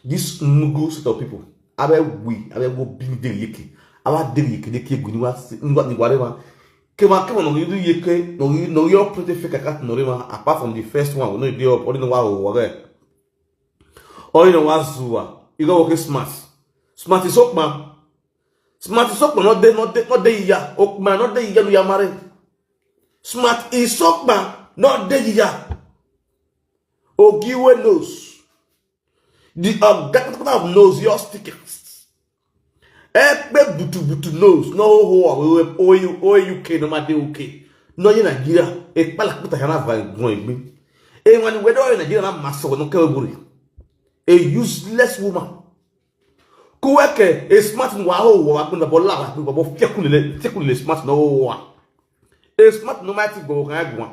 This mugu set of people. I will go big the yiki. I will dig yiki the cake when you are whatever. Come on, no you do yiki, no your pretty fake cat no apart from the first one, no idea of ordinary whatever. Or you know what Zua. You go okay smart. Smart is up, man. Smart is up, man. Not there, ya. Oh, man, not there, you are married. Smart is up, man. Not there, ya. Ogiwe knows. The that knows your stickers. Ebe butu knows. No, you can no matter okay. No, you Nigeria. A palakuta yana going me. And when we're in Nigeria, I'm master no care. A useless woman. Kuweke a smart wow wakunda bola people tekule smart no a smart no matter go agwa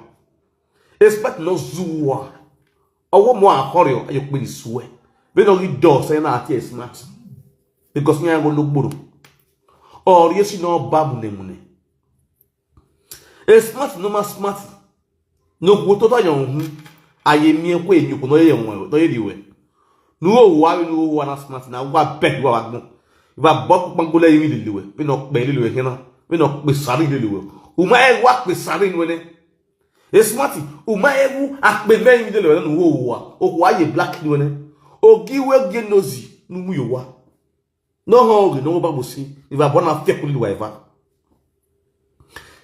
a smart no zuwa owo mo akorio ayokpe suwe be no do say na ati smart because nya go logboro or yes no babu nemune a smart no ma smart no go to yon ayemi ekwe enyuko no ye won to ye diwe no wa na smart na wa bet wa gbon ba bok pangole yin lelewe we no pe lelewe hina we no pe sari lelewe o ma e wa pe sari ni we e smart o ma e wu ape me yin lelewe no wo wa ye black ni we o giwe ge nozi nu mu yo wa no ho no ba mo si if I born na fake lelewe eva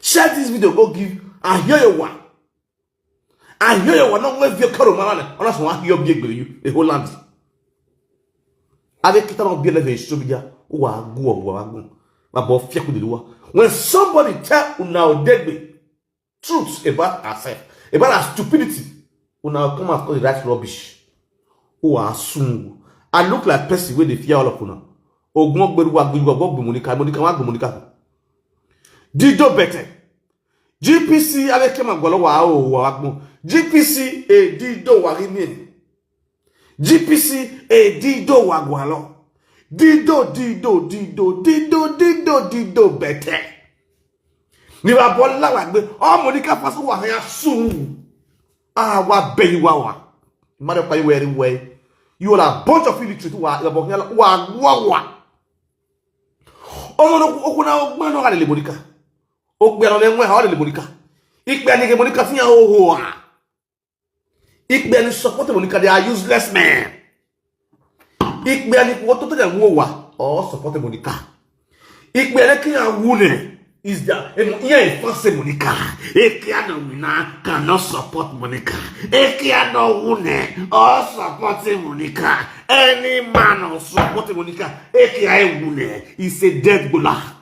share this video go give and hear your one and hear your one no we vie karo mara ona so wa hear bi egbere you a whole land avec kita no bien levé sobia wa gu ma bo fiaku de loi when somebody tell una dead truths about ourselves about our stupidity una come and call the right rubbish who are soon I look like person wey dey fear all of una ogun ogberu wa gbe monica dido better GPC avec ma golo wa agbon GPC e dido wa rimini GPC e dido wagwalo. Dido bete. Ni wa bola wagbe. O Monica faso wa ya sun. Ah wa be wa. Mother pay way. You are a bunch of illiterate wa wa. O mo okuna ogba no ga le Monica. Ogbe no le nwe ha le Monica. Ikpe ani ke Monica fian ho ha. Ikbe support Monica, they are useless men. Ikbe what to them or support Monica. Ikbe can wune is that yeah force Monica. Ekia no mina cannot support Monica. Ekia no wune or support Monica. Any man or support Monica. Ekia wune is a dead gula.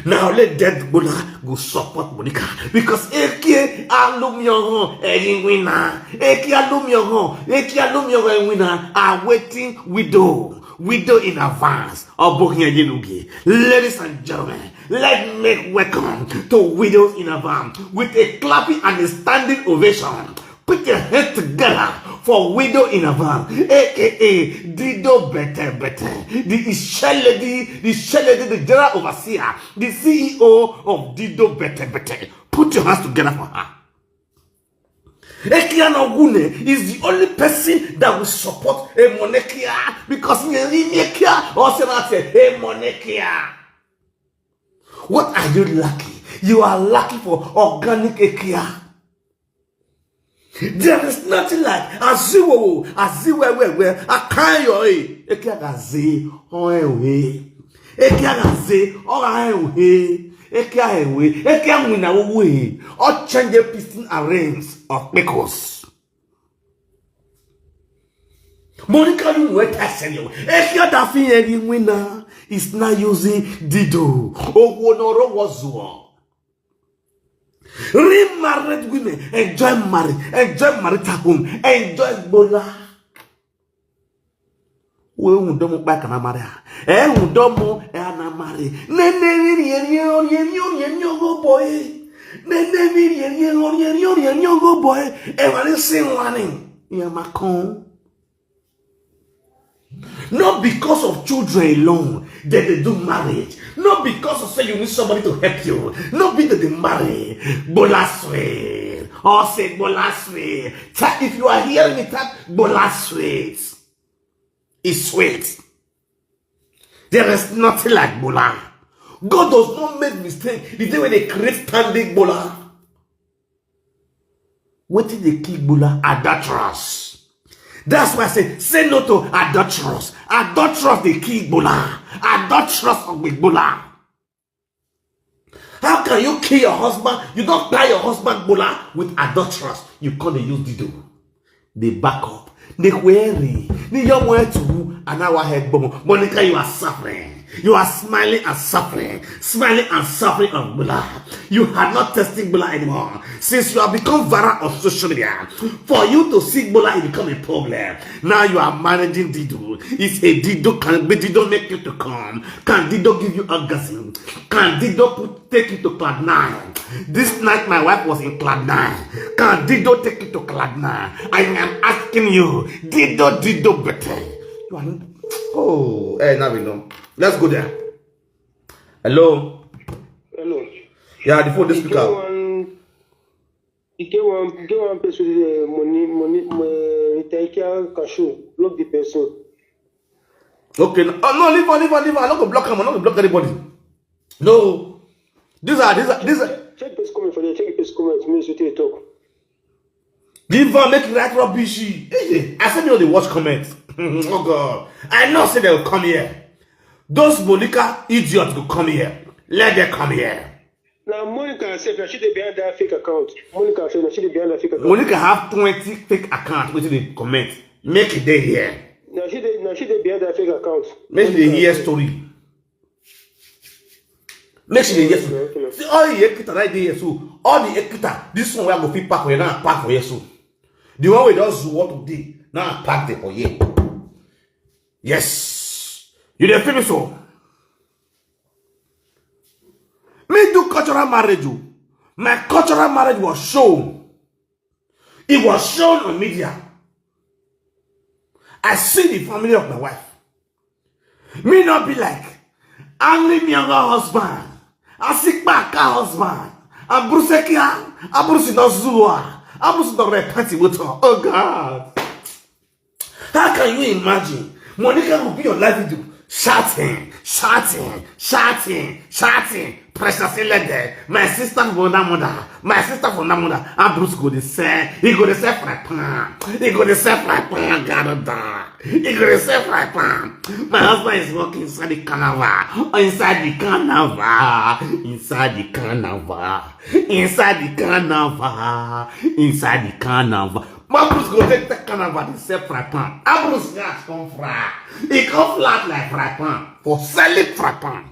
Now let dead Bola go support Monica because Eke Alumyon and winner. Eke Alumyon and winner are waiting widow in advance of Bohia Yenugi. Ladies and gentlemen, let's make welcome to widows in advance with a clapping and a standing ovation. Put your head together for widow in a van, aka Dido better. The shell lady, the general overseer, the CEO of Dido better. Put your hands together for her. Ekiano Gune is the only person that will support a monarchia because Nekia or Senate a monarchia. What are you lucky? You are lucky for organic Ekia. There is nothing like aziwo where akayo ekiagaze oewe ekiagaze oewe ekiamwina we or change piston arrange of pickles. Monica you wait asenyo ekiadafi eni winner is not using Dido ogwonoro wozuo. Remarried women enjoy marital home, enjoy bola. We undomo back na maria. Undomo na mari. Go boy. Go boy. Every sing warning. Yeah, Macon. Not because of children alone that they do marriage. Not because of say you need somebody to help you. Not because they marry. Bolaswe. Or say Bolaswe. If you are hearing me type Bolaswe. It's sweet. There is nothing like Bola. God does not make mistake. The day when they create standing Bola. What did they kill Bola? Adulterous. That's why I say no to adulterous. Adulterous they kill Bola. Adulterous with Bola. How can you kill your husband? You don't buy your husband Bola with adulterous. You can't use Dido. They back up. They weary. They don't want to an hour head bomb. Monica, you are suffering. You are smiling and suffering. Smiling and suffering on Bola. You are not testing Bola anymore. Since you have become viral on social media, for you to see Bola, it become a problem. Now you are managing Dido. It's a Dido. Can Dido make you to come? Can Dido give you orgasm? Can Dido take you to cloud 9? This night my wife was in cloud 9. Can Dido take you to cloud 9? I am asking you, Dido better. You are not. Oh, hey, now we know. Let's go there. Hello. Hello. Yeah, the phone this speaker. You get one person money take care cashew. Block the person. Okay. Oh no, leave on. I'm not gonna block him. I'm not gonna block anybody. No. These are. Check this comment for you. Check this comment. Me to talk. Give her make right rubbish. I said you know they watch comments. Oh God. I know say they'll come here. Those Monica idiots will come here. Let them come here. Now Monica said that she did behind that fake account. Monica said that she did behind that fake account. Monica have 20 fake accounts waiting they comment. Make it day here. Now she did behind that fake account. Make the hear story. Make sure they hear story. See all the ekita right there so all the ekita. This one where I go fit pack for you now pack for you so. The one we just what today now pack them for you. Yes. You dey feel me so? Me do cultural marriage. My cultural marriage was shown. It was shown on media. I see the family of my wife. Me not be like, only me younger husband. I see back husband. I'm Bruce Ekia. I'm Bruce Dozua. I'm Bruce Dorepati with her. Oh God. How can you imagine? Monica will be your livelihood. Shouting. Precious lady. My sister from that mother. My sister from that mother. And Bruce go to say. He go to say fry pan. He go to say fry pan. He go to say fry pan. My husband is working inside the carnival. Inside the carnival. My Bruce go take the carnival and say fry pan. And Bruce gas come fry. He come flat like fry pan. For selling fry pan.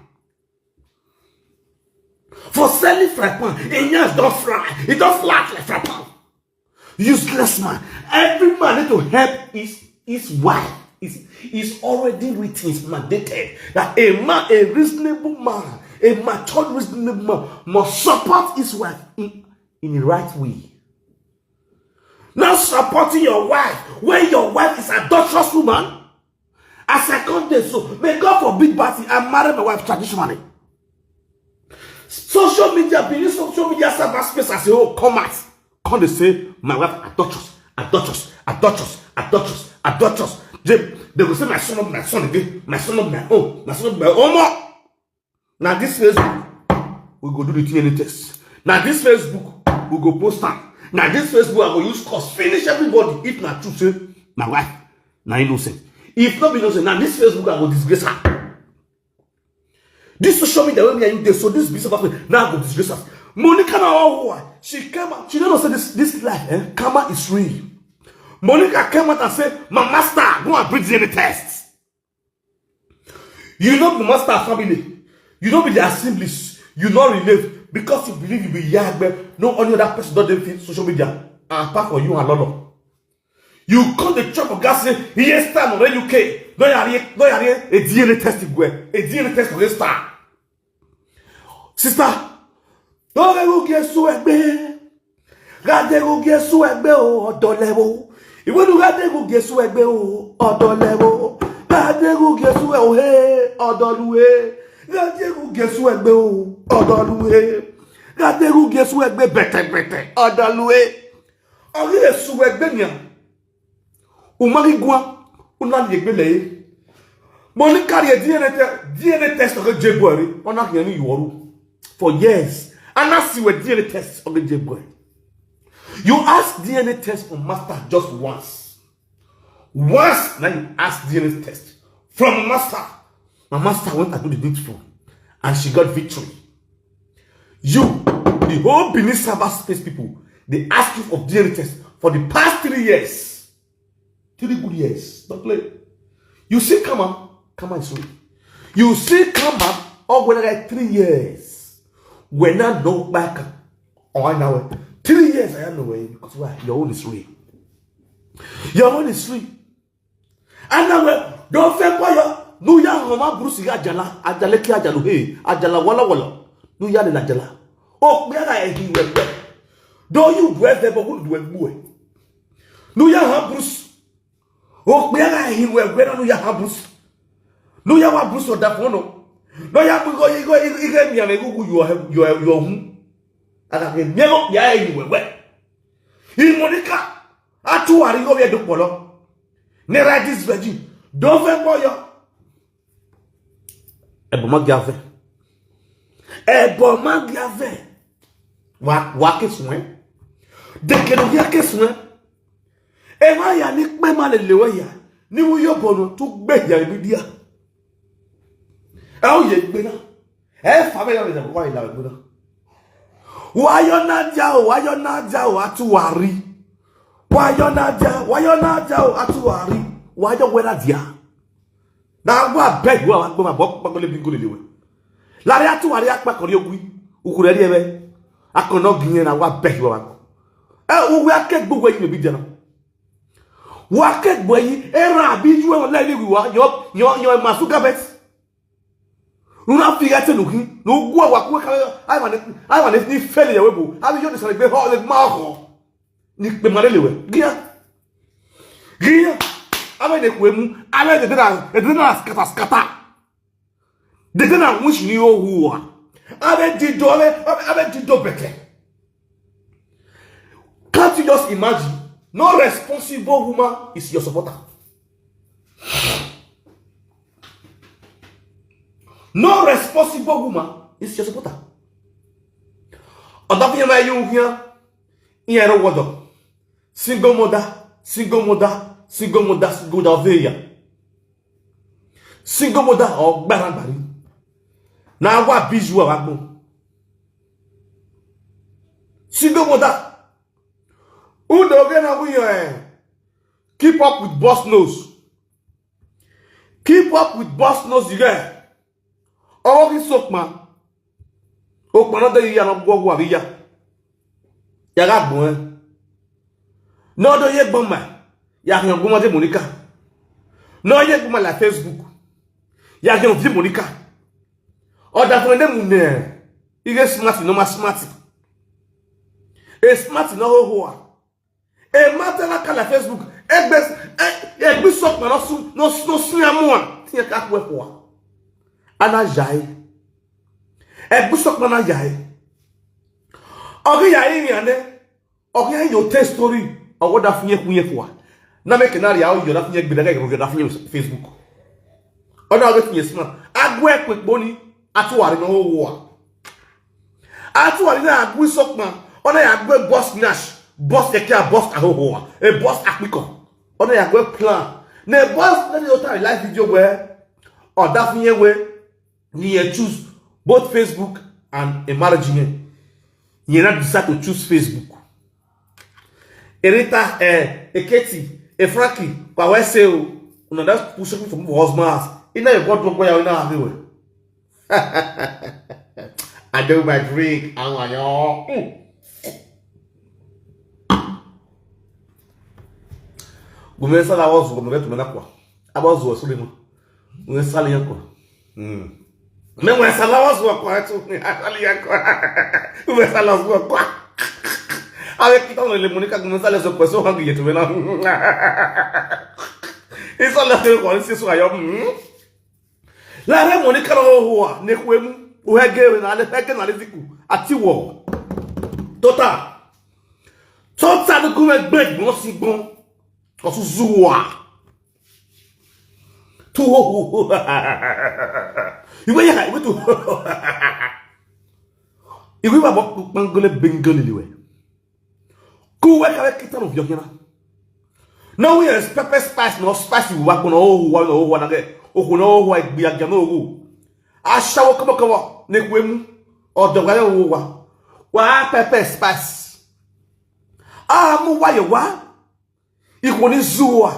For selling fry pan. And yes, don't fry. It don't flat like fry pan. Useless man. Every man need to help his wife. It's already written, it's mandated that a man, a reasonable man, a mature reasonable man must support his wife in the right way. Not supporting your wife when your wife is a adulterous woman. As I come there, so may God forbid party I marry my wife traditionally. Social media, being social media serve space as a whole commerce. Come they say my wife adulterous. They will say my son again, my son of my own, more. Now this Facebook, we go do the DNA test. Now this Facebook, we go post am. Now this Facebook, I go use course finish everybody. If not true, say my wife, now innocent. If not be innocent, now this Facebook, I go disgrace her. This social media when me and you so this business of now I go disgrace her. Monica now, she came out. She don't know say this life, karma is real. Monica came out and said, my master, go and bring DNA tests. You know the master family. You know be the assemblies. You know relate. Because you believe you be yagbe. No only other person don't fit social media. Apart from you and Lolo. You come the chop of gas say, yes, time on UK. No yari a DNA test. A DNA test for this star. Sister, don't go get so egbe. God go get so egbe or don't level. Ìwé ló gádé go get so egbe o ọ̀dọ̀ lewo. Gategu gesu e o he odoluwe. Gategu gesu egbe o odoluwe. Gategu gesu egbe bete odoluwe. Ori esu egbe nya. Umari gwa una yegbe le. Money carry a DNA test of the J-boy. On not hearing you for years. And that's the DNA test of the J-boy. You ask DNA test from master just once. Once, now you ask DNA test from master. My master went and do the needful. And she got victory. You, the whole Benin cyberspace people, they ask you for DNA test for the past 3 years. 3 good years. Don't play. You see, come on is real. You see, come back, or when I like 3 years. When I go back, or I know 3 years, I am away because why? Your own is real. Your own is real. And now, don't fail for you. No, ya Roma Bruce Ajala, Ajaleki Ajalu, hey, Ajala Walla. No, ya de Ajala. Oh, where I he went. Don't you dress them, but who do it boy? No, ya Bruce. Oh, where I he went, where no ya Bruce. No ya wa Bruce or that one. No ya go you me and go your home. And I can never ya anywhere. In Monica, I too are go here to polo. Never this virgin. Don't fail for you. Eboma gave. Wa keswen. De ke no ya keswen. E ma ya ni pe ma le lewe ya. Ni wo yo bono to gbe ya bi dia. Oh, ye gbena. Family of them, why la gbena? Why you not jao atuwari? Why you not jao atuwari? Why you wera dia? Na gwa beg wa gbo ma bok le bingo lewe. La ri atuwari akpa kori ogui. Ukure ri ebe. Akono ginye na wa beg wa. Uwe akegbo we yi bi dia na. Wa akegbo yi era bi ju e le wi wa yo masuka bet. Una figate looking, no go I want to fail your webo. How you just like the whole mark? Nick the Marelewe. Gia. I made a quim, I made the dinner scatter. The dinner wish you who are. I did do better. Can't you just imagine? No responsible woman is your supporter. No responsible woman is your supporter. Odafia ma you here. Here word. Single mother, single Davia. Single mother or barabari. Now what bijou agbo. Single mother. Who do we keep up with boss nose. Keep up with boss nose you get. Oh, this soap man. Oh, another year of go Wavia. Yagat boy. No, do ye bomber. Yakin Guma de Monica. No, ye Guma la Facebook. Yakin of Monica. Or that when them there. You get smart, no more smart. A smart no hoa. A matter like la Facebook. A best soap man, no snamon. Tia cat wepo. Ana jai e busok na jai ogi ya yin ane ogi ya your test story ogo da funye kunye kwa na make na ya o yo da funye gbe da ga da funye Facebook oda ogo funye smart agwe pepo ni atuwari no wo atuwari na agwe sok ma ona ya agwe boss nash boss e kia boss ahoho e boss akpiko ona ya agwe plan na boss na the other live video where oda funye we you choose both Facebook and a marriage. You not decide to choose Facebook. Erita, a Katie, a Frankie, but I say, no, that's pushing from husband. You know, you got to go out everywhere. I do my drink, I want you. Gumesa la was going to Menaqua. I was Suleiman. We sell you. Não é essa lá sua quarto, ali agora. Não é essa lá sua quarto. Avec qui t'en le Monica comme ça les oppressions ranguier tu veux là. Ils sont là de quoi c'est sur ailleurs. La re Monica ho ne kwemu uhege na le hege na leziku ati wo. Total de kume gbe mo si gbon. Osu zuwa. Tu ho. Iwe ya iwe tu. Iwe ba bo pangole bengole liwe. Ku we ka kita no vyokina. No we is pepper spice no spice wa ko no wa na ge. O no wa igbi agya no ogu. Ashawo komo ne kwemu. Odo wa yo wa pepper spice. Mu wa ye wa. Ikoni zuwa.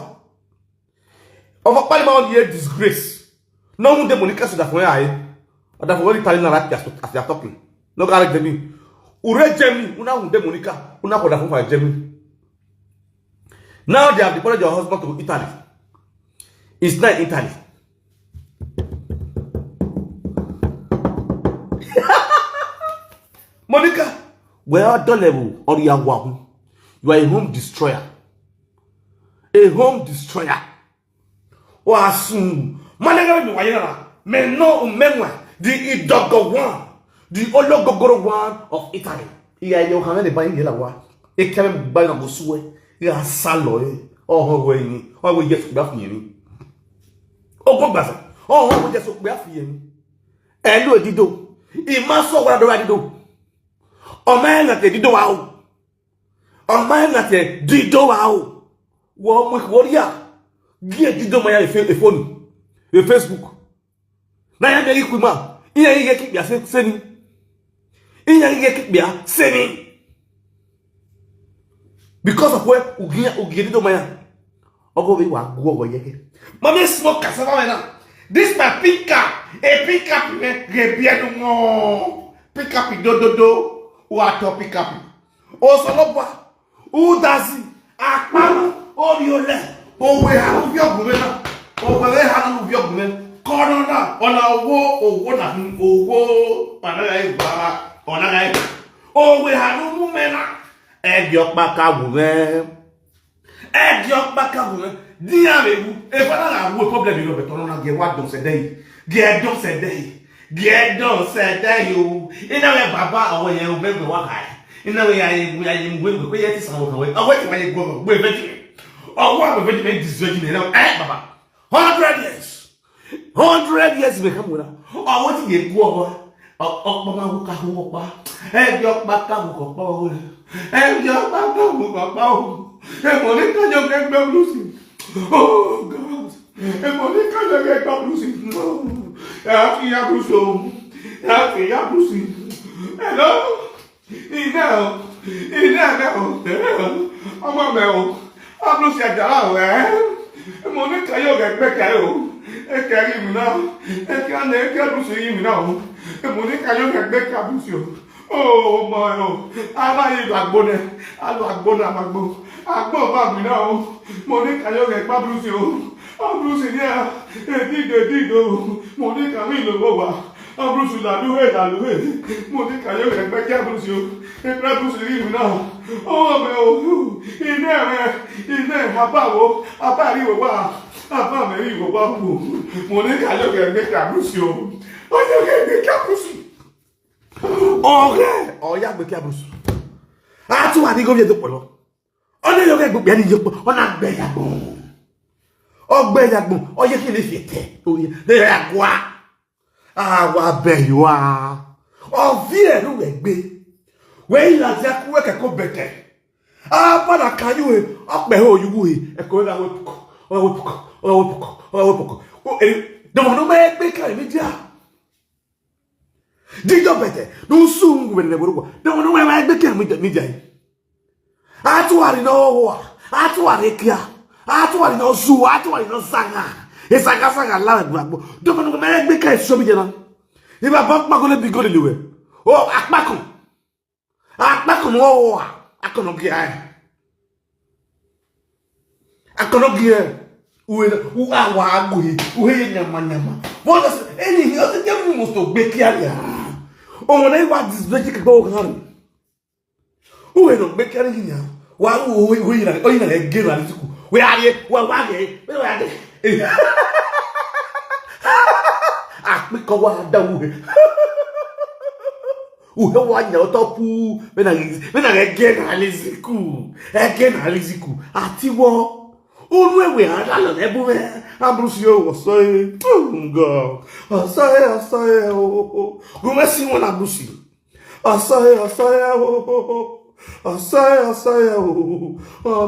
Over Palma on the disgrace. No one demonica should have why. Or that only telling that as they are talking. No garlic Jemmy. Ure Jemmy, una demonica, una for the phone for Jemmy. Now they have deported your husband to Italy. It's not Italy. Monica, where the level or your wow. You are a home destroyer. A home destroyer. Wasum. Manega no wayana. Men no umemwa. The idogo one. The ologogoro one of Italy. Iya yo kan le bayin yela wa. E keme bayin go suwe. Ya salo e. Oh ho ni. Oh we yes gba fi yin. O go gbasa. Oh ho we yes gba fi yin. E lo dido. I ma so wa do dido. O ma na te dido wa o. O ma na te dido wa o. Wo mo koria. Gie dido ma ya e phone. E Facebook. Na ya de ikuma. Iya ye keep ya seni. Iya ye keep ya seni. Because of where ugie dido ma ya. Ogo be wa go yeke. Mama smoke cassava na. This my pickup. A pickup re bia no mo. Pickup do. Wa to pickup. O so lo ba. U dazi. Akpama. O biole. O we ha u bio gume na. O we ha u bio gume. Corona. Ona owo na owo. Ona ga. O we ha nu mu me na. E bi opa ka gume. Dia mebu. E fana la wo problem yo beto na ge wa don se dey. Ge don se dey o. Ina we baba awon yen o be wa kai. Ina we ya ye ngwe ko ye ti san wo kan we. Awo ti ma ye go gbe veji. Owo a be veji disveji na baba. 100 years be come na. Owo ti ye ku owo. Opo ma wo ka wo pa. E bi opa ka wo ko pa wo. E bi opa ka wo ko pa wo. E mo ni ka yo gbe blues. Oh God. E mo ni ka yo gbe blues. Ya fi ya blues. Hello. Ina ọmọ me o. Blues ya jara o e mo ni ka yo gbe ka o. E ka ri mi na. E ka na e ka blues yi mi na o. E mo ni ka yo gbe ka blues o. Oh my oh. Ara yi agbone. Alo agbona magbo. Agbo ba mi na o. Mo ni ka yo gbe blues o. Blues ni a. Dido. Mo ni ka mi lo wa. Bruce la luwe. Mo ni ka yo gbe ka Bruce o. E pra Bruce ri mi na. Oh me o. Ine abawo. Abari wo wa. Aba me ri wo wa ku. Mo ni ka yo gbe ka Bruce o. O yo gbe ka Bruce. Ọ̀rẹ́ ọ̀yá gbé kí a brusu a tún wà ní gómìnà tó pọ̀lọ́ ọ̀nà yóò gẹ́gbẹ́ gbẹ́ ní yọpọ̀ ọ̀nà ọgbẹ́yàgbọ̀n ọ̀yẹ́ kí lè fi tẹ̀ orí lẹ́rẹ̀ àgbà àwọn abẹ́yìwá ọ̀fí ẹ̀rù rẹ̀ gbé wẹ́yìn láti akúwẹ́ kẹ́kọ̀ọ́ bẹ̀tẹ̀ àbádà kayú ẹ̀ ọ̀pẹ̀ òyìnbó ẹ̀ ẹ̀kọ́ rẹ̀ ọ̀wọ̀ Dijo bete no sungu bele borugo no we ma gbe ke mi jai atuari no ho atuari kia atuari no zu atuari no sanga e sanga la gbagbo do no me gbe ke so bi je na e ba pa ko le bi go le we o apako no ho akono gia u awa agui u he nyama what does any other thing must to gbe kia ya on na wa disveji ke go kan o no be kere hinya wa o ina le gero ali ku we are wa ge me ko wa da uhe. Uhe wa nya otopu me na again aliziku. Again aliziku. Ati wo Unwe ala lebu me Ambrose yo say God asay oh go see one Ambrose asay oh asay oh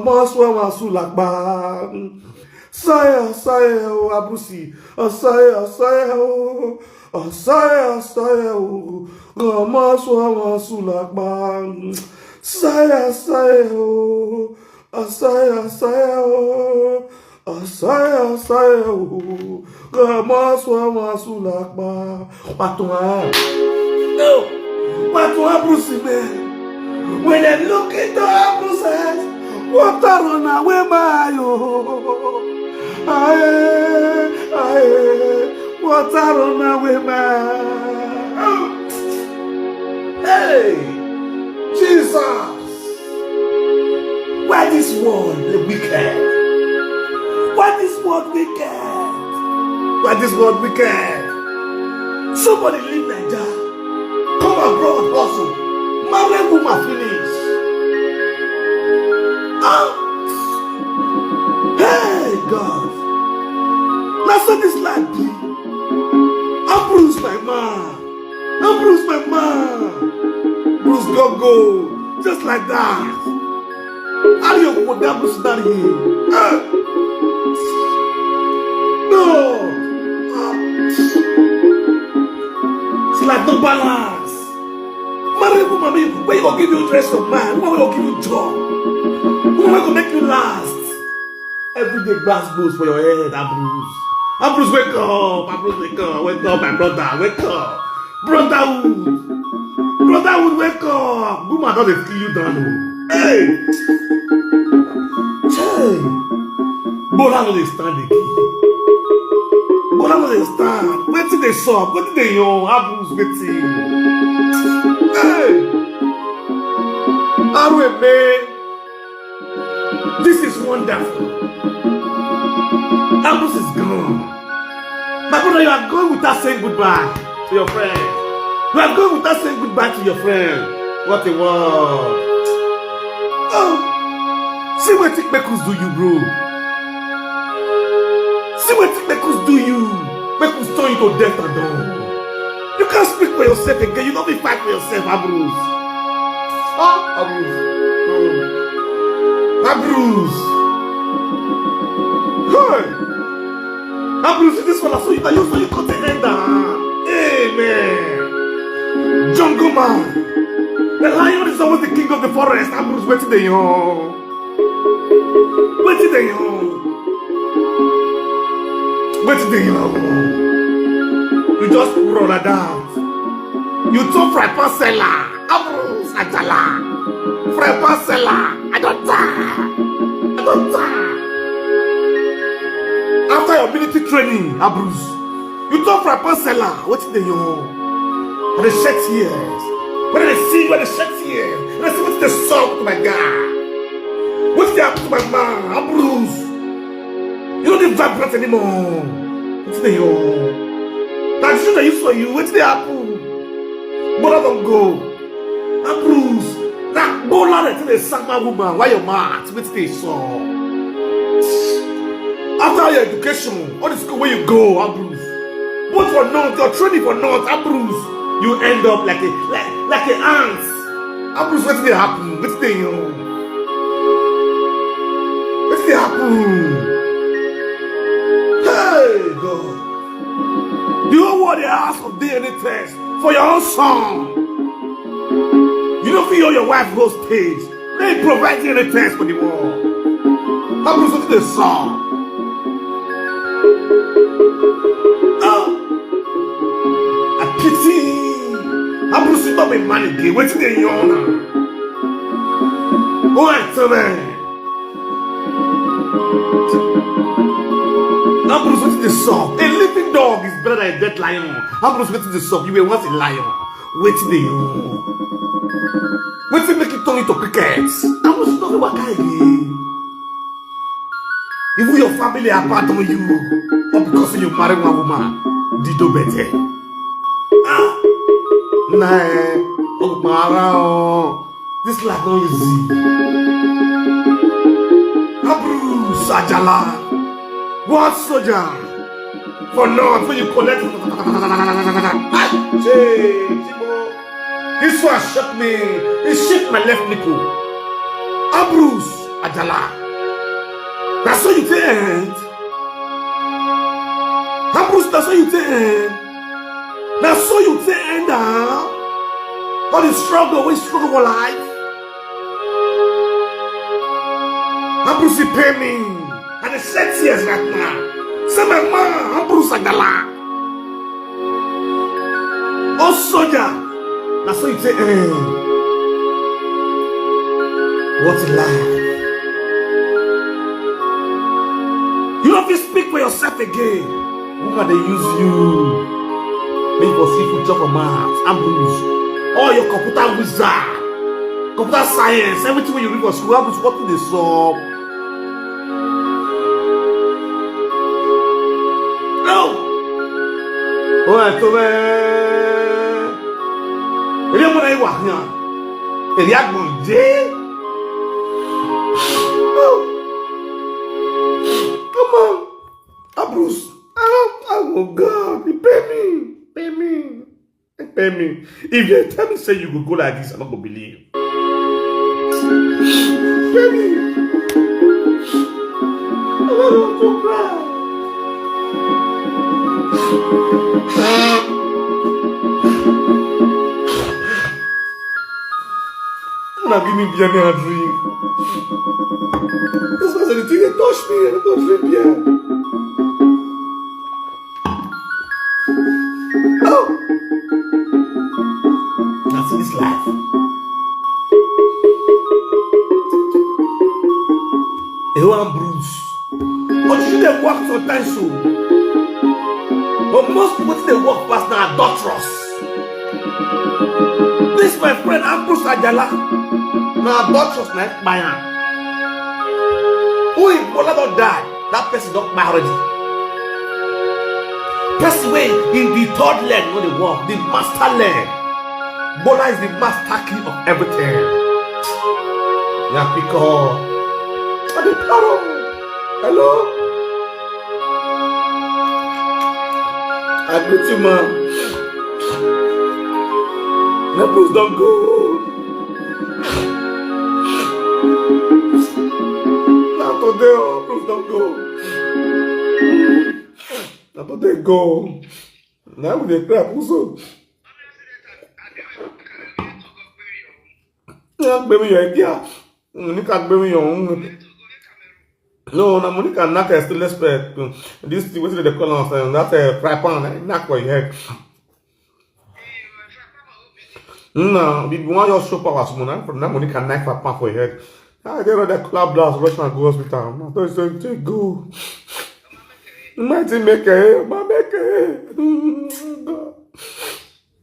maswa masulakba asay oh Ambrose asay oh asay oh maswa masulakba asay oh Asaya, Ramaswa Masulakba. Patwa Bruce, man. When I look at the Bruce, what are on our way, Mayo? What are on our way, man? Hey, Jesus. Why this world the wicked? Why this world wicked? Why this world wicked? Somebody live like that. Come abroad also. Marry woman finish. Hey God. Now so this life be. Bruce my man. Bruce my man. Bruce go. Just like that. How do you put that Bruce down here? No! It's like no balance. Marry woman, where you gonna give you rest of mind? Where you gonna give you joy? Who gonna make you last? Every day grass goes for your head, Ambrose. Ambrose, wake up! Ambrose, wake up! Wake up, my brother, wake up! Brotherhood! Brotherhood, wake up! Woman doesn't kill you down. Hey! Hey! Bola no dey stand again. Bola no dey stand. Wetin dey sup? Wetin dey yarn? Abus wetin? Hey! Arwebe! This is wonderful. Abus is gone. My brother, you are going without saying goodbye to your friend. You are going without saying goodbye to your friend. What a world. Oh, see what Tikbekus do you, bro. See what Tikbekus do you. Bekus turn you to death and down. You can't speak for yourself again. You don't be fight for yourself, Ambrose. Oh, Ambrose. Oh. Ambrose. Hey. Ambrose, this one I saw you. I saw you cut the end down. Amen. Jungle man. The lion is always the king of the forest. Ambrose, wait till they young. Wait till they young. Wait till they young. You just roll it out. You took fry pan seller. Ambrose, Ajala. Fry pan seller. I don't die. I don't die. After your military training, Ambrose, you took fry pan seller. Wait till they young. And they shed tears. When I see you, when I shed here, and I see what's the song to my God, what's the happen to my man, Ambrose? You don't need vibrant anymore. What's the yo? That's the use for you. What's the happen? But I don't go. Ambrose, that bola that is a my woman. Why your mad? What's the song? After your education, all the school where you go, Ambrose. Both for naught, you're training for naught, Ambrose. You end up like an ant. Ambrose, what's going to happen? What's going on? What's going to happen? Hey, God. The whole world they ask of DNA test for your own son. You don't feel your wife goes stage. They provide DNA test for the world. Ambrose, what's the song? Oh. I pity. Ambrose, you don't be man again. What's the young? What, man? Ambrose, what's the song? A living dog is better than a dead lion. Ambrose, what's the song? You were once a lion. What's the young? What's the make you turn into crickets? Ambrose, you don't know what kind again. Even your family abandon you. because you marry one woman, Dido better. This life not easy. Abru Sajala, what soldier? For Lord, when you collect, this one shot me. He shot my left nipple. Abrus Ajala. That's how you think. Abrus, that's how you think. That's how you think now. All the struggle, we struggle for life. Abrus, he pay me. And the 6 years right now. Say my man, Abrus Ajala. Oh, soldier. That's how you say, what life? You don't have to speak for yourself again. Who can they use you? Make for see future for maths, Ambrose. All your computer wizard, computer science, everything when you read for school, Ambrose, what do they solve? No! Ouais, il y a mon aïe rien. Il y a mon Dieu. Come on. Bruce. Oh God. He pay me. If you tell me say you will go like this, I'm not going to believe. Pay me. I don't want to cry. Now give me bien a dream. This was the thing that touched me and it was very bien. Oh! That's this life. Et on Bruce. But you should have worked sometimes so. But most people they work past now adulterous. This my friend Ambrose Ajala. Now adulterous na expire. Who if Bola don't die, that person don't buy already. Person way in the third leg when they walk, the master leg. Bola is the master key of everything. Yeah, because hello. I greet you, man. No, please don't go. Not today, please don't go. Not today, go. Now we dey crap also. Yeah, baby, you're here. Monica, baby, you're no, na Monica knock her still respect. This thing what they call us that fry pan knock for your head. No, if you want your show power small, from that Monica knife for pan for your head. I get all that club blast, rush and go hospital. I thought you say go. Might make a make a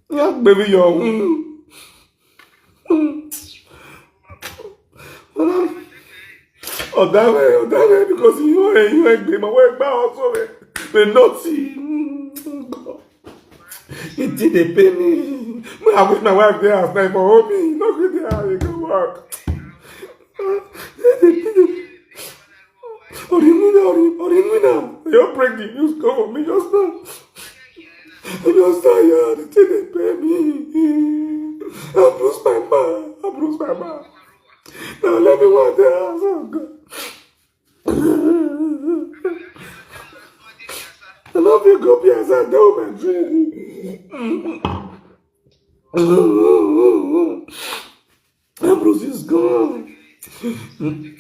yeah, baby, you're oh, that way, because you ain't my work back also. They not see. It did they pay me. I wish my wife there last night for me. Look at there, you can work. Orimina, you're pregnant. You come for me just now. I'm just tired. They pay me. I bruise my man. Now let me walk there. Oh God. I love you, go be as I do, my dream. Ambrose is gone.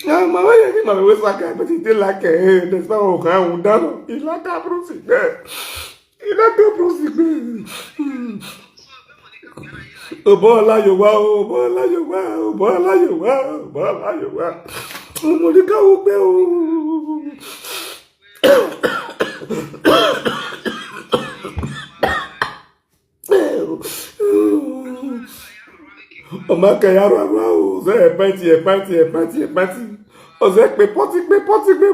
My way, my way, but he did like a head. That's not what I'm done. He's like Ambrose there. He's like Ambrose there. Bola yo wa. Monica o pe o. O ma ka yaro ara o, ze party. O ze pe poti wa gbe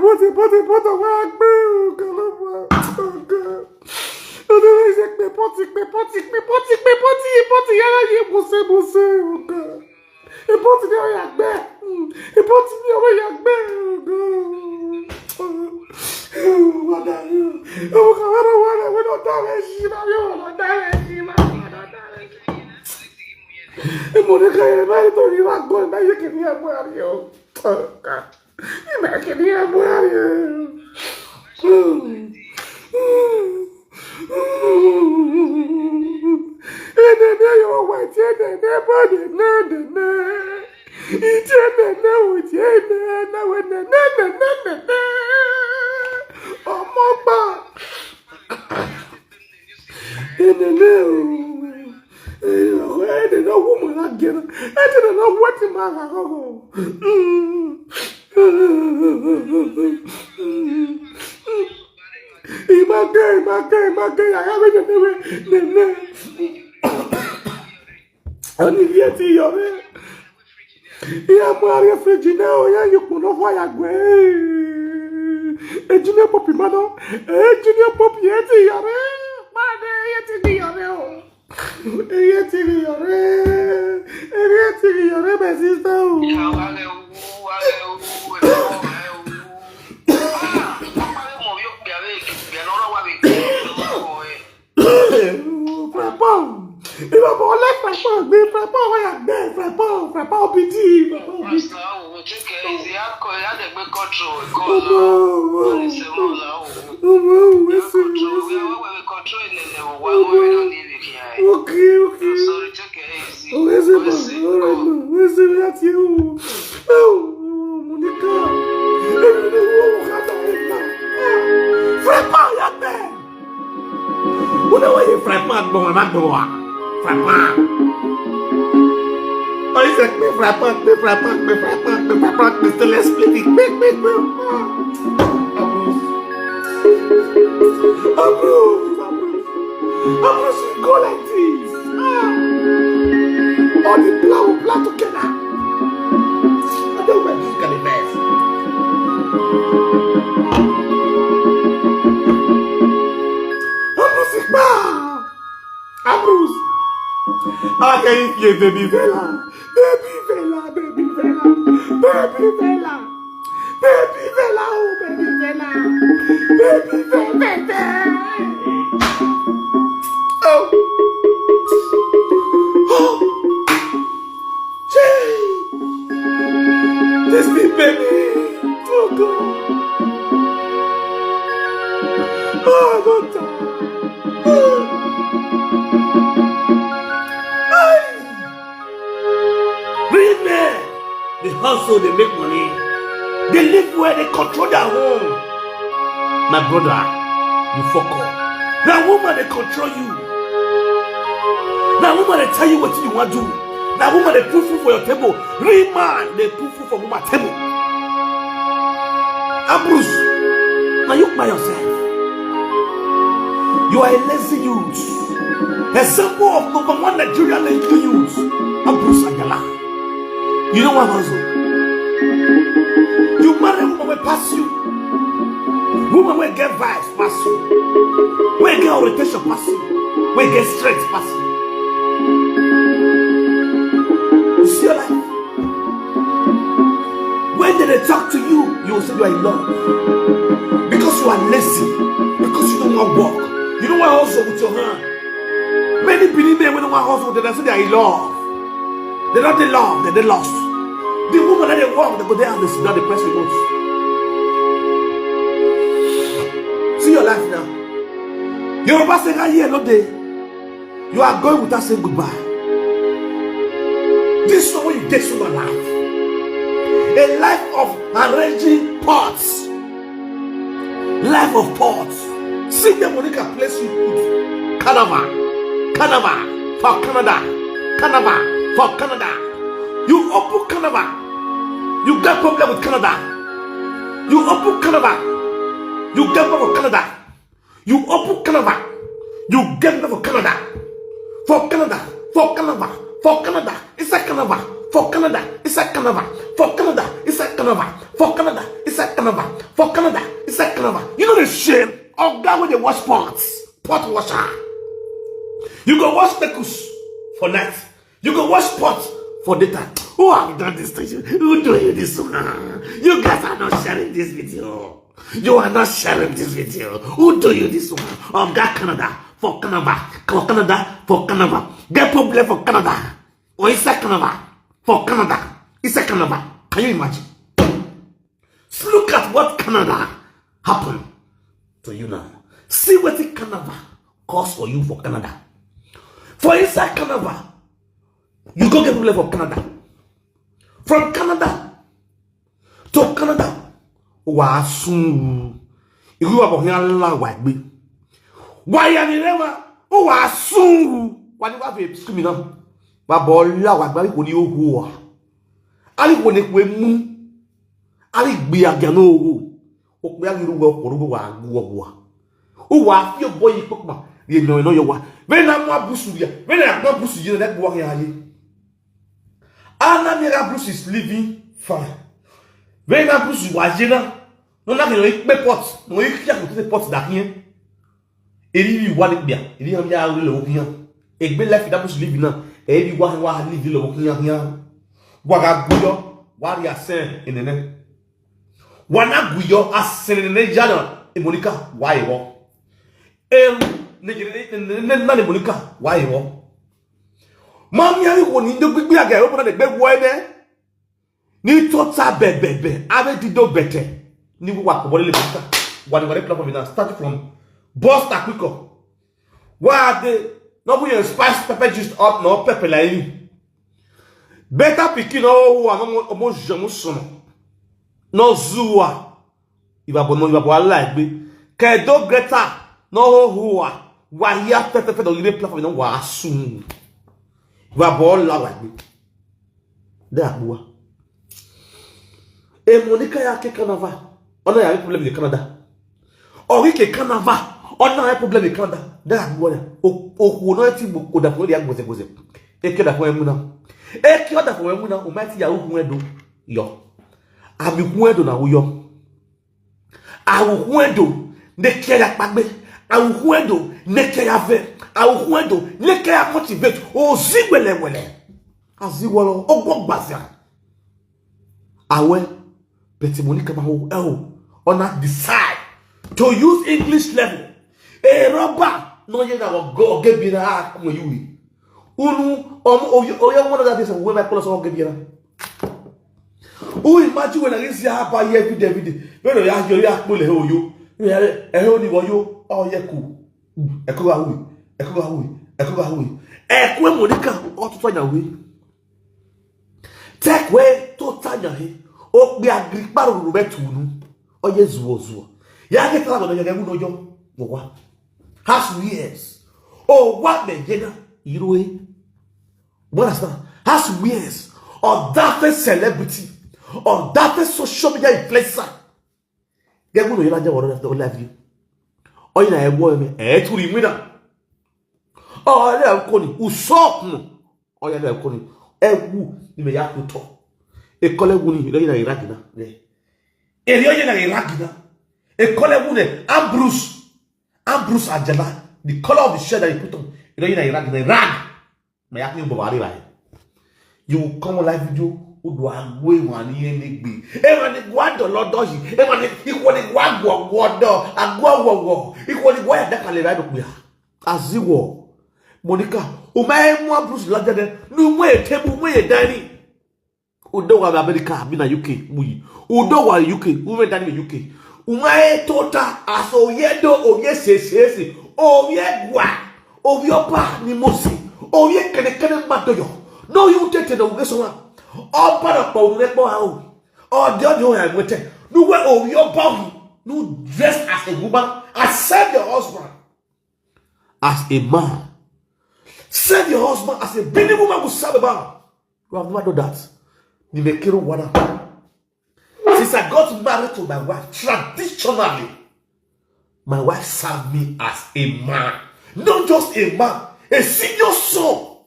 o, You know the shame? Oga when they wash pots, pot washer. You go wash pickles for night. You go wash pots for daytime. Who have done this to you? Who do you this one? You guys are not sharing this video. You are not sharing this video. Who do you this one? Oga Canada for Canada. For Canada for Canada. Get problem for Canada. Or inside Canada for Canada. Inside Canada. Can you imagine? Look at what Canada happened to you now. See what the Canada cost for you for Canada. For inside Canada, you go get problem for Canada. From Canada to Canada, wasun. You are going to wagbe. Why are you never? Oh, wasun. Why do you have a screaming up? Babola wagbe ko ni ohu. Ali ko ne kwe mu. Ali gbe agano ohu. O pe agiru wo porugo wa agwo wa. O wa fi obo yi pokuma. Ye no yo wa. Ve na mo abusu ya. Ve na mo abusu yi na bo ya ye. Ana mi abusu is living fine. Ve na abusu wa je na. No na ke pe pot. No yi kia ko te pot da hin. Eri wi wa le bia. Eri am ya ri lo hin. Egbe life da abusu living na. Eri wa live lo hin. Wa ga guyo. Wa ri asen enene. Wana guyo asenene jana. E Monica wa ewo. Na ne Monica wa ewo. Mami ari wo ni ndo gbigbe aga e open na gbe wo ene. Ni tota bebebe ave dido bete. Ni wa ko bole le Monica. Wa ni platform na start from boss takwiko. Wa de no bu your spice pepper just up no pepper la you. Better pikin no wa omo jamu sono. No zuwa. Iba bo ala egbe. Kedo greta no huwa. Wa ya pepper do ile platform no wa sun. Iba bo la wa egbe. Da buwa. E Monica ya ke Canada. Ona ya problem de Canada. Ori ke Canada. Ona ya problem de Canada. Da buwa. O no ti bo da fo de agboze. E ke da fo emu na. E ke da fo emu na o ma ti ya hu edo yo. Abi hu edo na wo yo. Awu edo ne ke ya pagbe. Awu edo ne ke ya ve. Awu edo ne ke ya motivate. O zigwele. Aziwolo ogbogbazia. Awe Betty Monica Maho ona decide to use English level. A robber no ye na go gebira kuma yui. Unu oya one of that is when I call us all gebira. Who imagine when I see her by every day. When ya yo ya pole ho yo. E ho ni wo yo o ye ku. E ko ga hu. E ku Monica o to nya we. Take way to tanya he. O bi agripa ru betu nu. O ye zuo. Ya get la do yo no yo. Wo has years. Oh, what the jena iroe. What is that? Has years. Or that celebrity. Or that social media influencer. Get no yela je woro na live you. O ina e wo me e turi mu na. O le ko ni usop no. O ya le ko ni e wu ni me ya ko to. E kole wu ni lo ina iragina. E ri o je na iragina. E kole wu ne Ambrose Ajala, the color of the shirt that you put on, you know, the rag. My acting bobari right. You come on live video, who do I go one year nigby? Ever the guado Lord Doji, ever the equal the guado, and go, equal the guy that can live out of as you were. Monica, who may more Bruce larger than no way, table way, dining. Who don't have America, been a UK, who don't want UK, who went down in the UK. Umae tota aso yedo oye sesesi oye gwa oviopa ni mosi oye kene madoyo no you tete no geso wa o para po nepo ha o de ojo ya gwete no we oviopa no dress as a woman accept your husband as a man, serve your husband as a big woman will serve a man. You have never done that. You make it one. Since I got married to my wife, traditionally, my wife served me as a man. Not just a man, a senior son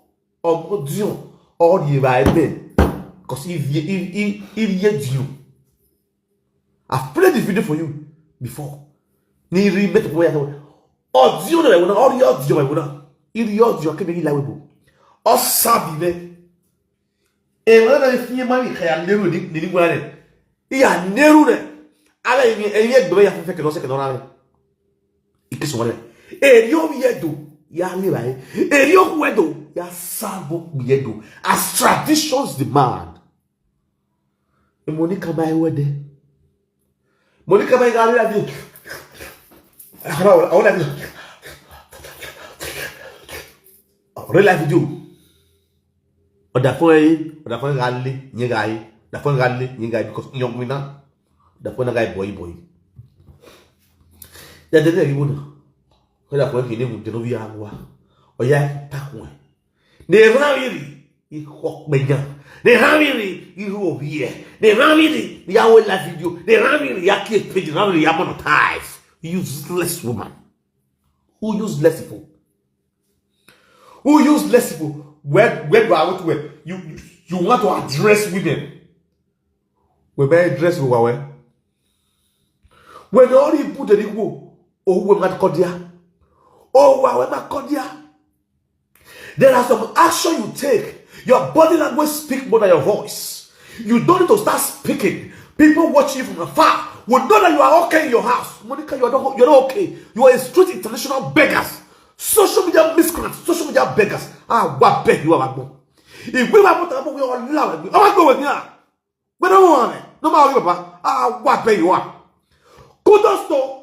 of Dieu or the Bible. Because if you, I've played this video for you before. Ni remake boy ya. Audio na we na audio we na. Iri audio ke be la we bo. O sabi be. E wala na fi ma mi kaya neru ni gwa ne. Ya neru ne. Ala yi enye gbe ya fe ke no se ke no na. Ikeso wale. E rio yedo ya le bai. E rio wedo ya sabo yedo as traditions demand. E Monica bai wede. Monica bai ga la di. Ahora la video. Oda fun rally, yin guy, da fun rally, yin guy because young winner. Da fun guy boy. Ya de ne ribu na. Ko da fun ki ne mu de no bi agwa. Oya takun. Ne rawiri, I hok meja. Ne rawiri, I obi e. Ne rawiri, ya we la video. Ne rawiri, ya click page, rawiri ya monetize. Useless woman. Who useless people? Who useless people? Where do I want to wear? You want to address women? We better address who are when all you put the go, oh we not cordia. Oh we not cordia. There are some action you take. Your body language speak more than your voice. You don't need to start speaking. People watch you from afar will know that you are okay in your house. Monica, you're not okay. You are a street international beggars. Social media miscreants. Social media beggars. What beg you are. If we are put we are loud. I want to go with you. We don't want it. No matter what, what beg you are. Kudos to.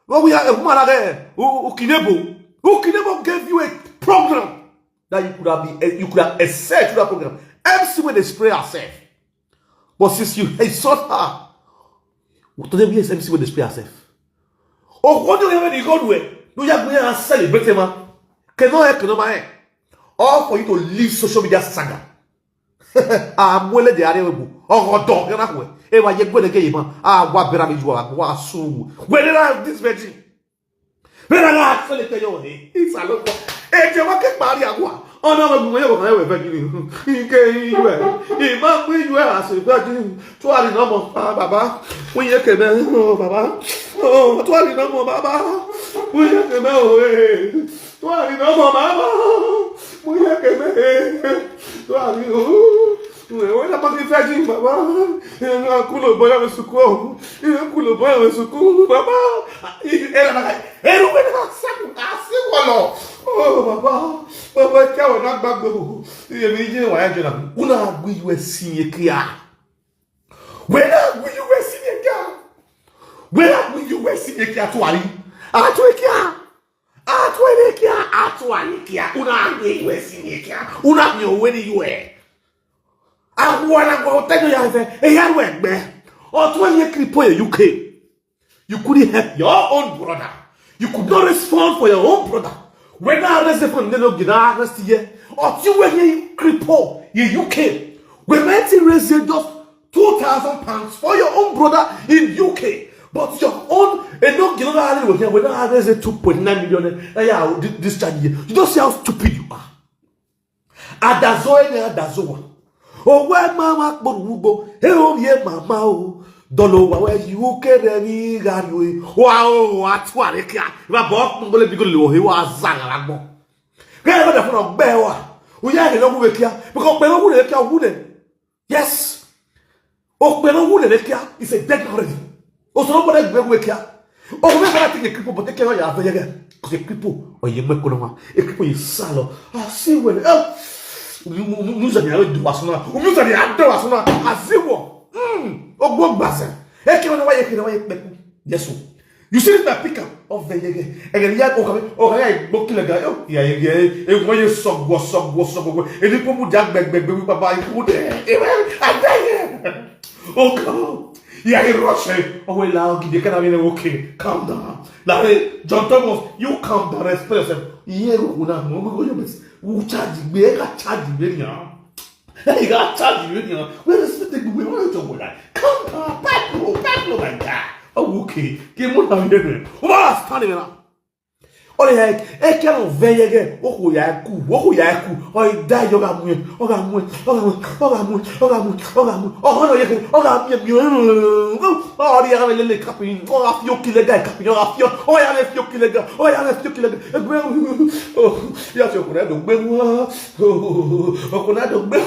Well, we are a woman there. Ukinebo gave you a program that you could have essayed to that program. MC when they spray herself. But since you insult her, today we MC when they spray herself. Oh, what do you have in God way? Do you have to celebrate him? Cannot all for you to leave social media saga. I'm well the area. Oh, dog, you're not way. If I get going to get him, what better you are? What soon? Where did I have this virgin? Where did I actually tell you? It's a look. Hey, you want to get married? Oh no, we never virgin. He came he might be you as a virgin. 20 number, Baba. We can oh, Baba. Oh, 20 number, Baba. We can oh, 20 number, Baba. We can 20. When about the virgin, Baba. Kulo boy with suku. Kulo boy with suku, Baba. Everywhere I see one. Oh, Baba. Baba, can't not back the region where I get Una, we were seeing a clear. Where will you were seeing a car? Where will you were seeing a car to Ali? Atwakia. Una, we were seeing a car. Una, you where you were. I want to go tell you, hey, I went there. Or 20 cripple UK. You couldn't help your own brother. You could not respond for your own brother. When I arrested from Neno Gina last year, or you were here cripple, you UK. When I raised just £2,000 for your own brother in UK. But your own, and no Gina was here when I arrested 2.9 million this year. You don't see how stupid you are. Adazoe. Oh, where Mama Borubo, hello, yeah, Mama. Dolo where you can be wow, what's what it can. About will be good. He was Zangalabo. Get the phone of Bewa. We are no work here because Bella wouldn't. Yes. Oh, Bella wouldn't is a dead already. Also, nobody will work here. Oh, never I think a cripple, but they can't have again. Because a cripple or you make one a cripple is sallow. I see when lose an hour do us now. Lose an hour do us now. I see what. Oh, go back. Yes, you see that pickup of the and yet, okay, book the guy. Yeah, when you suck, and you put that baby, Papa, put it. I beg you. Oh, God. Yeah, you're rushing. Oh, well, you can have it okay. Calm down. Like, John Thomas, you calm down, respect yourself. Yeah, who charge me? I got charged me. Hey, got charged me. Where is the thing we want to go like? Come on, back like that. Oh, okay. Give me one here. Oh, standing up. Ole ya e ke no veyege oku ya ku o da yo ga mu o ga mu o no ye o ga mi o ri ya le kapin o ga fio kilega kapin o ga fio o ya le fio kilega egbe o ya se ko do gbe mu o ko na do gbe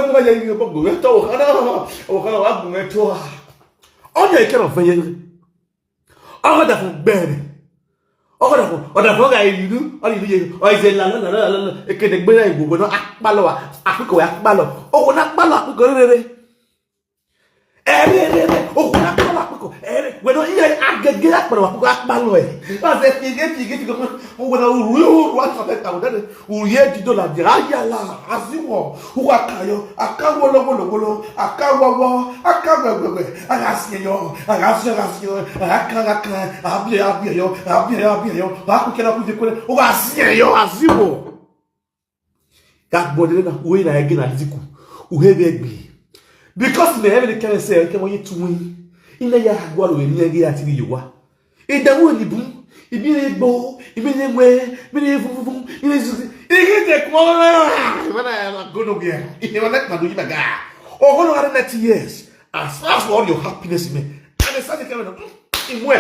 mu ya ni bo gbe to o kana wa bu me to o ye ke no veyege o da fun gbe ọ̀dàfọ́ ga ìlú yẹ ọ̀ìsẹ̀ lálálálálá èkéde gbéra ìgbògbò náà apálọ̀ àpíkọ̀ apálọ̀ òkun apálọ̀ àpíkọ̀ rere ẹ̀rẹ́ òkun apálọ̀ àpíkọ̀ ẹ̀rẹ́ wẹ̀dọ̀ iye agẹgẹ apálọ̀ àpíkọ̀ apálọ̀ ẹ̀ ọ̀sẹ̀ fìgé ti gbọ́n wọn òru àtàfẹ́ta òdẹ́rẹ́ òye dídò làdì ayàlá àzíwọ̀ òkú àkàyọ àkáwọlọwọlọwọlọ àkáwọwọ àkáwẹwẹwẹ àgàsìyọ àkàràkà àbíyẹyọ àkùkẹ́lá kùdẹ́kọ́lẹ́ òkú àsìyẹyọ àzíwọ̀ gàgbọ́dẹ́ náà òye náà ẹgẹ́ náà àdìsíkù òye bẹ́ẹ̀ gbé because na every kind say ke mo yitun ina ya agwa lo ni ege ati ni yowa idawo ni bu ibi re gbo ibi re we ibi re fufu ibi ige de ko mana ya go no bia ibi wana ma do yibaga o go no are 90 years as far as all your happiness me and say ke no imwe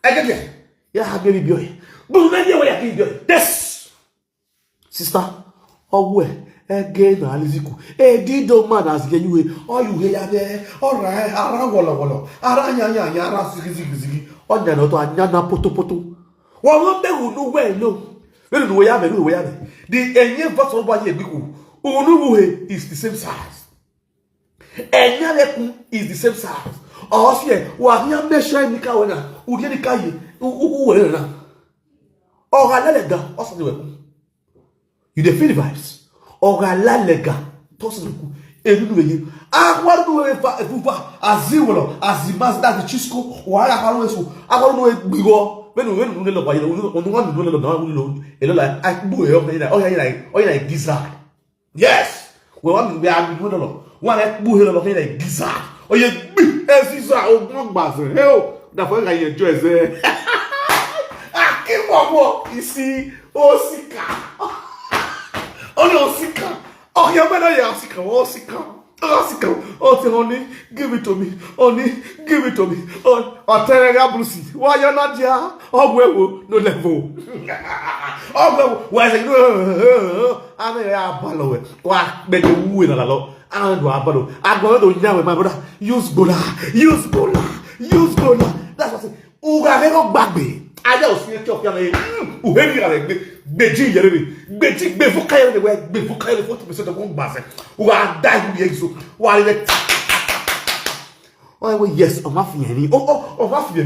agege ya ha baby boy bu na ye we ya baby boy this sister owo ege na aliziku dido man as ge you o you he ya be ora ara wolo ara nya ara zigi onya no to anya na poto won lo be unu we no we no we ya be the enye vote obo ye biku unu buhe is the same size enya leku is the same size o se wa nya measure ni ka wona uri ni ka yi we na o ga lelega o so de we you dey feel the vibes Oga la lega tosiku enunuye agwaru we fa efufa aziwolo azimazda the chisco wala haru eso agwaru we gbigo benu le lo bayi onu wan do le lo na lo elo la agbu e o ya gizzard yes we wan be agbu lo wan agbu he lo ke gizzard o ye gbi esisa ogun gbaze he o da fo ga ye jo eze akimomo isi osika Osika. Oh, you better Osika. Oh, honey, give it to me. Honey, give it to me. Oh, Terega Brucey. Why you're not here? Oh, well, no level. Oh, why is it? I'm a ballow. Why, make a woo in a lot. I don't know. I'm going to know my brother. Use Bola. That's what I say. Uga never back me. I just see a chop. Who heavy like Beji Yerby, Beji Bevoka, Bevoka, 40% of one bass. Who are dying with you. Why let oh, yes, of Mafia. Oh, Mafia.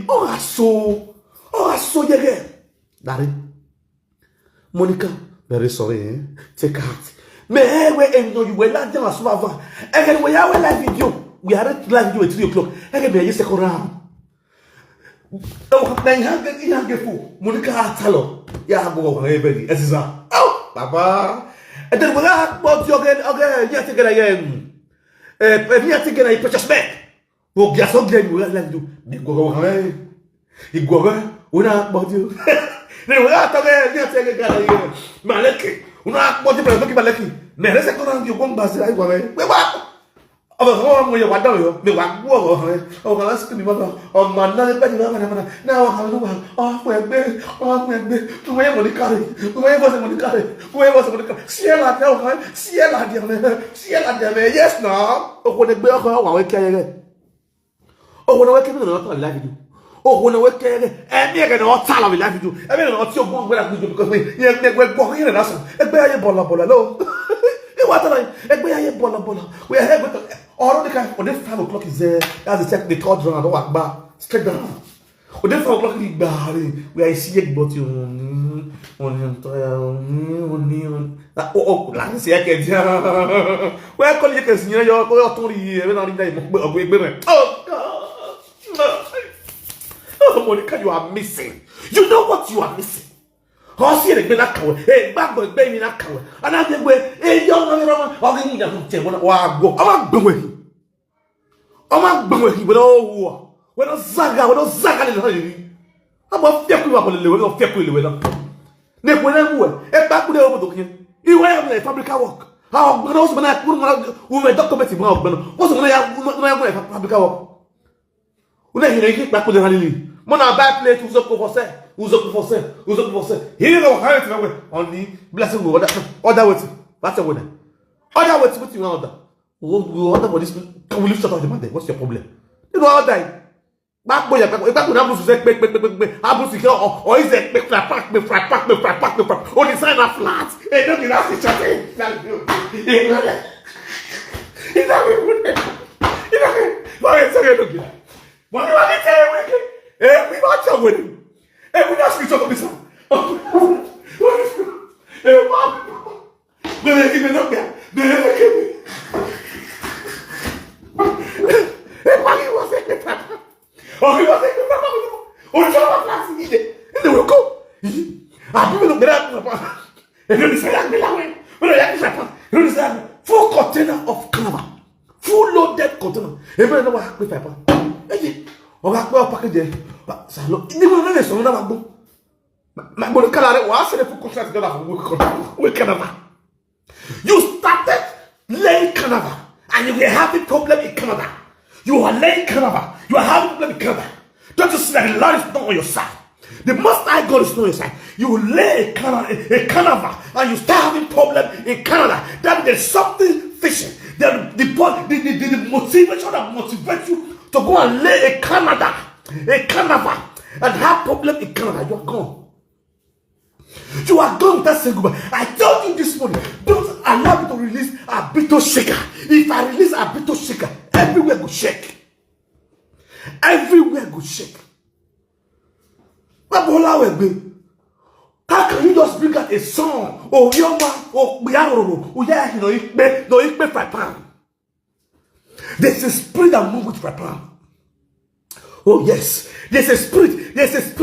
Oh, I swear. I saw you again. Daddy, Monica, very sorry. Take heart. May we know you were not down as well. And we are live video. We are at live video at 3 o'clock. I can be a second round. Oh, then you have get full. Monica Talo. Yeah, go everybody. As is oh, Papa. And then we are about you again. You take it again. If you take a precious bag, we'll get something we like to go away. You go away. We're not about you. Then we are talking. You take it again. Malaki. We're not about to look at Malaki. Never second round you won't pass it away. We walk. Ọba kan mo ye wa dawo yo me wa gbo ọ̀rọ̀ o kan last me baba o ma na le pe ni na wa kan lo wa o fún ẹgbẹ́ tu mo ye mo ni kare si ela te o kan si ela de yes na o ko ne gbe ọkọ wa we kere o ko na we kere na to live video o ko na we kere e mi ke na o ta la live video e mi na o ti o gbon gbe la video because me ye me gbe gbon yin na so ẹgbẹ́ ayé bola lo what are ẹgbẹ́ ayé bola we are here with all the kind on the 5 o'clock is there. That's the check the third round. I don't back straight down. On the 5 o'clock is there. We are seeing but you oh like say I can where call you can see your authority even on the oh Monica, you are missing. You know what you are missing. How see the black cow? Hey, back boy, baby, not cow. And I think hey, young man, I'll give you a go. I'm not going. But oh, When I zaga, when I zaga, I'm a fear you up on the level of fear you. Neck when I go, a back with the over here. You have a fabric work. How gross when I put who my document in my what's when I have fabric work? When I get back with the honey. When I back plate who's up for sale, who's up for sale, who's up for sale. Here no hurry to away on the blessing other words. That's a winner. Other words, what you order? Order for this. Can we lift out of the Monday? What's your problem? You know how die. Back boy, back with Abu Zek, Abu Zek, or is it pack, only sign a flat. And don't get out the chatting. It's not good. Why is it looking? Why do I tell you? We watch out with him. And we ask each other this one. What is it? They even look there. They never came in. Oh, he was like, oh, you're not and they will go. I people look at that. And then they say, I'm going to say, full container of carnival. Full loaded container. Everybody know what happened with pepper. Oh, I go package there. But Salo, you don't know so now. My boy, I said, full contract with Canada. You started laying Canada, and you will have a problem in Canada. You are laying Canada. You are having a problem in Canada. Don't you see that the Lord is not on your side? The Most High God is not on your side. You lay Canada, and you start having problem in Canada. That there's something fishing. The motivation that motivates you to go and lay a Canada, and have problem in Canada. You are gone. You are gone with that saying goodbye. I told you this morning, don't allow me to release a bit of shaker. If I release a bit of shaker, everywhere go shake. Everywhere go shake. How can you just bring out a song? Oh, Yoma, oh, Biaro, oh, yeah, you know, it may fry pan. There's a spirit that moves with fry pan. Oh, yes. There's a spirit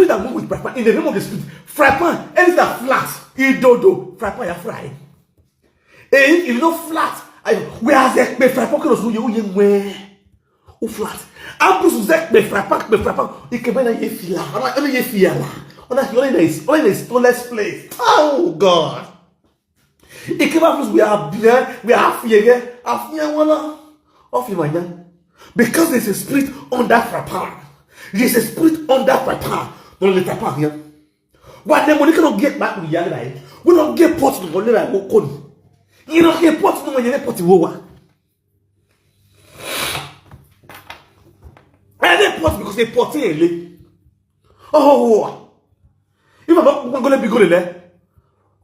that moves with fry pan. In the name of the spirit, fry pan, anything that flat, idodo, fry pan, you fry. And if you know flat, whereas the fry pan can you flat. I'm supposed to fry pan, you can buy a fila. Only a stoless place. Oh, God. It came out we are fear of you, because there's a spirit on that frappan. There's a spirit on that frappan. Don't let frappan here. What the money cannot get back with the other. We don't get pots to money like Wokon. You don't get pots to money like Potiwoa. And they pot because they pot in. Oh, if I'm not going to be good there,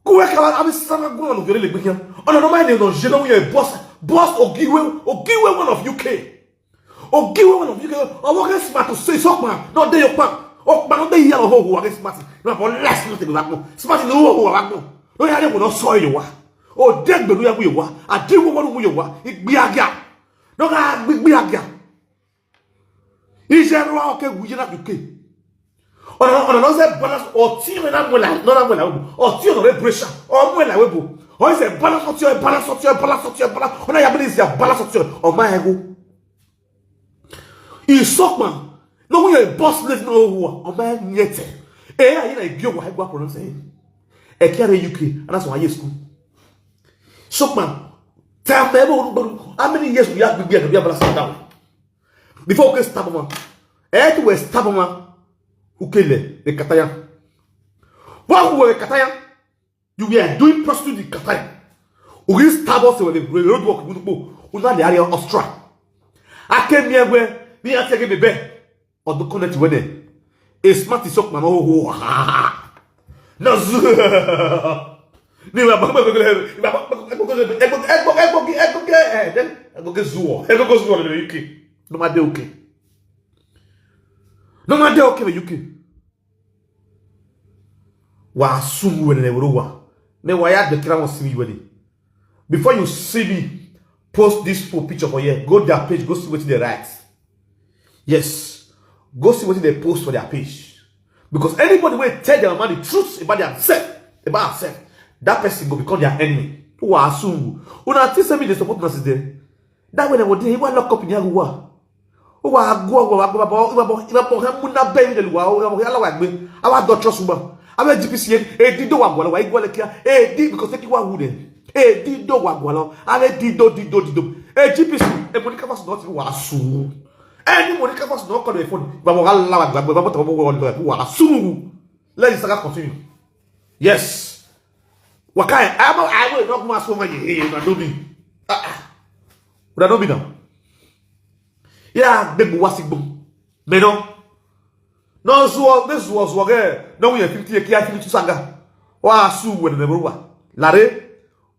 go work out. I'm going to be good here. On a mind, you know, you're a boss or give one of UK. Or give one of UK. Or what smart to say, so man, not there your pan. Or man, they yellow who are smart. Not for less nothing like no. Smart in the who are no. No, I don't want to saw you. Or dead the way you are. I do what you are. It be a gap. No, I be a gap. Is there okay? We not UK. On another balance or team and I'm like, not or team of pressure or when I will. Or is a balance of your balance of your balance of your balance. When I have this, your balance of your or my ego. You suck, man. No, when you're a boss, let's know who or man yet. Eh, I give what I go up saying. I carry UK, and that's why I school. Suck, man. Tell me how many years we have to be able to balance down before we get stab man. Eh, to stab man. Ukele, the Katayan. While we were Katayan, you were doing prostitute in Katayan. We stab us with the road walk with the area of Austria. I came here where we are taking the bed or the connect with it. A smart is up, man. Oh, ha. No, no matter okay, UK. Wa soon when they were. Me why the camera see me ready. Before you see me post this full picture for here, go to their page, go see what they write. Yes, go see what they post for their page. Because anybody will tell their man the truth about themselves, that person will become their enemy. Who are soon. When I see me they support us there. That when they were there, he was locked up in Yahuwah. O wa go muna be de wa o ala wa gbe awa do trust ba awa GPC di do wa gwa wa igwa le kia di because take wa wu de di do wa gwa lo ale di do GPC Monica was not wa su ni Monica was not call the phone ba mo ala wa gba ba to mo wa su let us continue. Yes, wakai I will not mass over here na do me na do me now. Yeah, big wasik boom. Mais non. Non, this was wage. No, we have 50 years to sanga. Wa su when the Roma. Lare.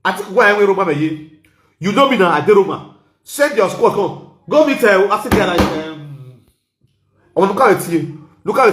I think why we Roma me. You know me now at the Roma. Send your squad come. Go meet Africa. I want to call it here. Look at